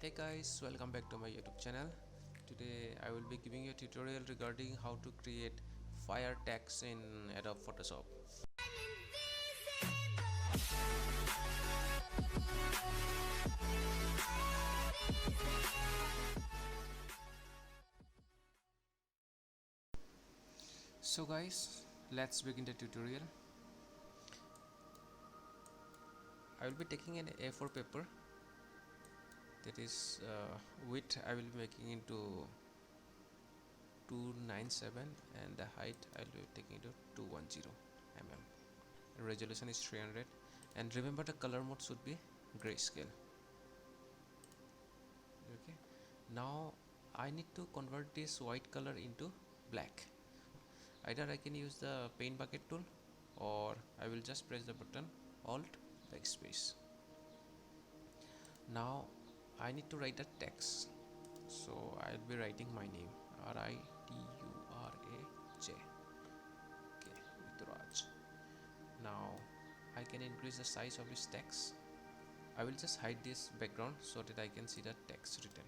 Hey guys, welcome back to my YouTube channel. Today I will be giving you a tutorial regarding how to create fire text in Adobe Photoshop. So guys, let's begin the tutorial. I will be taking an A4 paper, that is width I will be making into 297 and the height I will be taking to 210 mm. Resolution is 300 and remember the color mode should be grayscale. Okay, now I need to convert this white color into black. Either I can use the paint bucket tool or I will just press the button Alt backspace. Now I need to write a text, so I'll be writing my name Rituraj. Okay, Rituraj. Now I can increase the size of this text. I will just hide this background so that I can see the text written.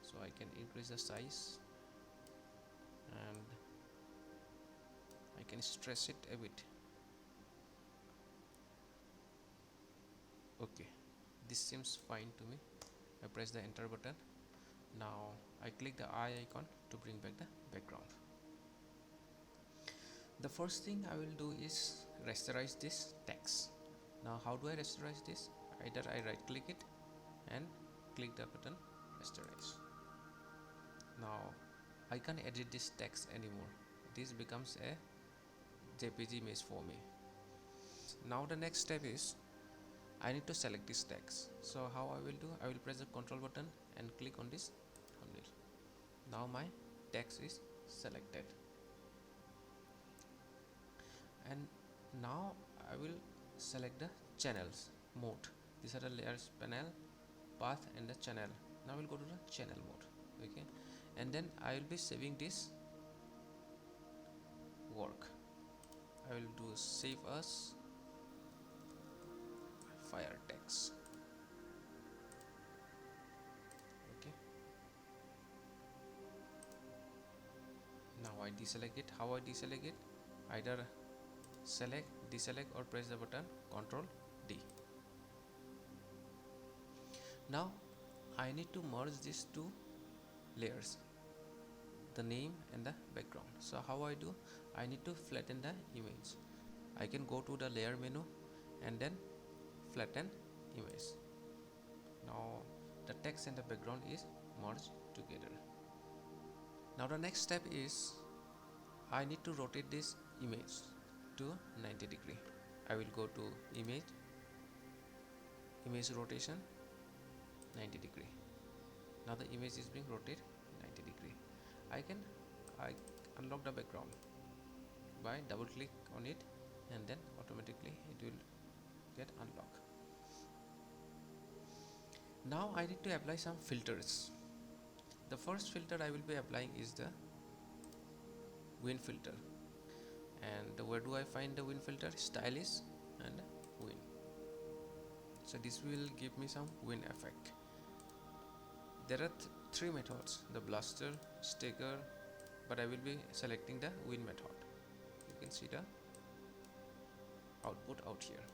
So I can increase the size and I can stretch it a bit. Okay, this seems fine to me. I press the enter button. Now I click the eye icon to bring back the background. The first thing I will do is rasterize this text. Now how do I rasterize this? Either I right click it and click the button rasterize. Now I can't edit this text anymore. This becomes a JPG image for me. Now the next step is I need to select this text. So how I will do? I will press the control button and click on this thumbnail. Now my text is selected. And now I will select the channels mode. These are the layers panel, path and the channel. Now we'll go to the channel mode. Okay, and then I will be saving this work. I will do save as fire text. Okay, now I deselect it. How I deselect it? Either select, deselect or press the button Ctrl D. Now I need to merge these two layers, the name and the background. So how I do? I need to flatten the image. I can go to the layer menu and then flatten image. Now the text and the background is merged together. Now the next step is I need to rotate this image to 90 degree. I will go to image rotation 90 degree. Now the image is being rotated 90 degree. I unlock the background by double click on it and then automatically it will get unlocked. Now I need to apply some filters. The first filter I will be applying is the wind filter. And where do I find the wind filter? Stylish and wind. So this will give me some wind effect. There are three methods: the blaster, staker, but I will be selecting the wind method. You can see the output out here.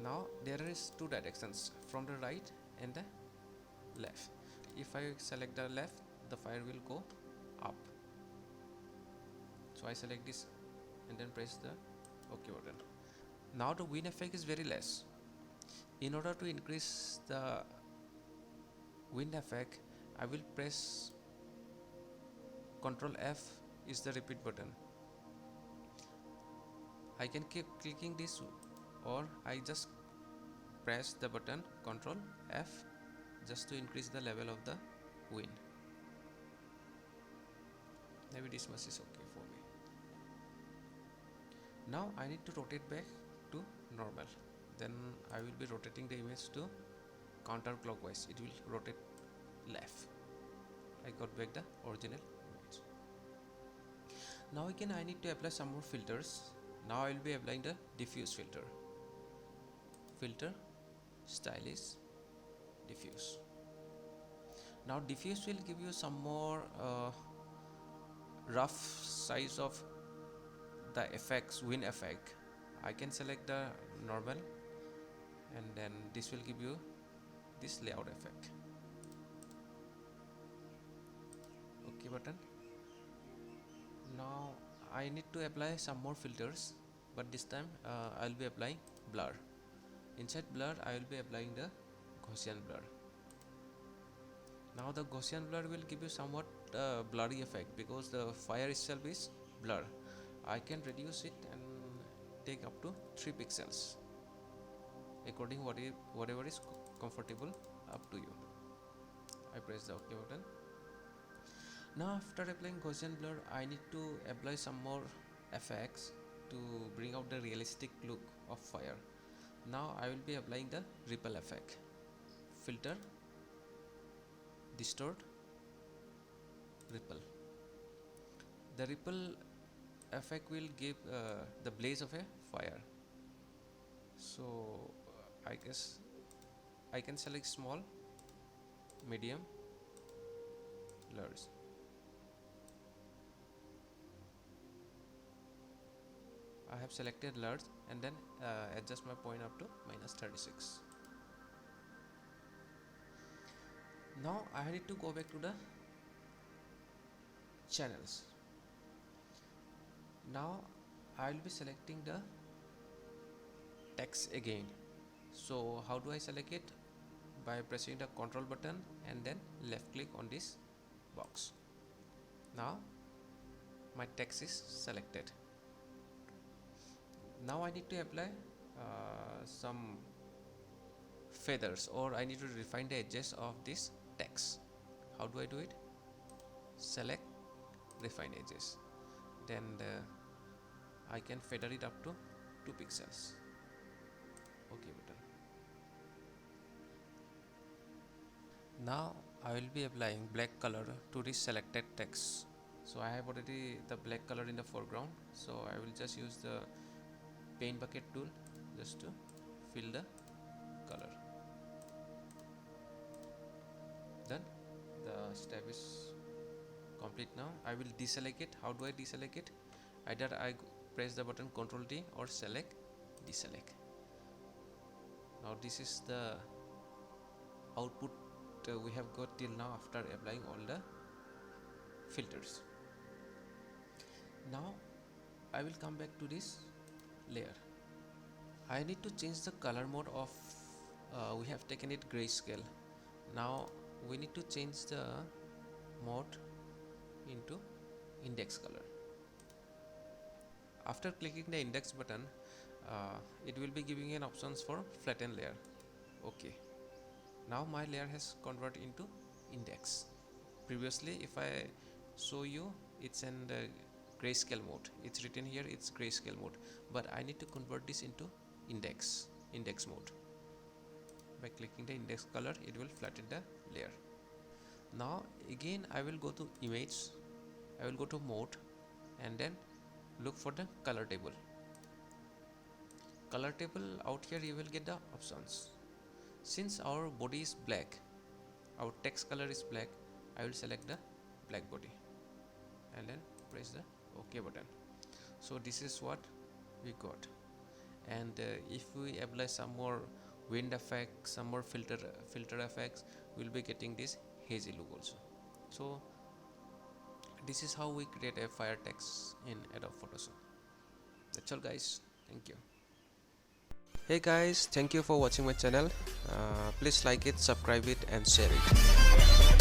Now there is two directions, from the right and the left. If I select the left, the fire will go up. So I select this and then press the OK button. Now the wind effect is very less. In order to increase the wind effect, I will press Ctrl F is the repeat button. I can keep clicking this or I just press the button Ctrl F just to increase the level of the wind. Maybe this much is okay for me. Now I need to rotate back to normal. Then I will be rotating the image to counterclockwise. It will rotate left. I got back the original image. Now again I need to apply some more filters. Now I will be applying the diffuse filter. Filter, stylish, diffuse. Now diffuse will give you some more rough size of the effects, wind effect. I can select the normal, and then this will give you this layout effect. OK button. Now I need to apply some more filters, but this time I'll be applying blur. Inside blur I will be applying the Gaussian blur. Now the Gaussian blur will give you somewhat blurry effect because the fire itself is blur. I can reduce it and take up to 3 pixels according whatever is comfortable up to you. I press the OK button. Now after applying Gaussian blur, I need to apply some more effects to bring out the realistic look of fire. Now I will be applying the ripple effect. Filter, distort, ripple. The ripple effect will give the blaze of a fire. So I guess I can select small, medium, large. I have selected large and then adjust my point up to -36. Now I need to go back to the channels. Now I will be selecting the text again. So how do I select it? By pressing the Control button and then left click on this box. Now my text is selected. Now I need to apply some feathers, or I need to refine the edges of this text. How do I do it? Select refine edges, then I can feather it up to 2 pixels. OK button. Now I will be applying black color to this selected text. So I have already the black color in the foreground, so I will just use the paint bucket tool just to fill the color. Then the step is complete. Now I will deselect it. How do I deselect it? Either I press the button Ctrl D or select deselect. Now this is the output we have got till now after applying all the filters. Now I will come back to this layer. I need to change the color mode of we have taken it grayscale. Now we need to change the mode into index color. After clicking the index button, it will be giving an options for flatten layer. OK. Now my layer has converted into index. Previously if I show you, it's in the grayscale mode. It's written here it's grayscale mode, but I need to convert this into index mode. By clicking the index color, it will flatten the layer. Now again I will go to image, I will go to mode and then look for the color table. Color table, out here you will get the options. Since our body is black, our text color is black, I will select the black body and then press the OK button. So this is what we got. And if we apply some more wind effects, some more filter effects, we'll be getting this hazy look also. So this is how we create a fire text in Adobe Photoshop. That's all guys, thank you. Hey guys, thank you for watching my channel. Please like it, subscribe it and share it.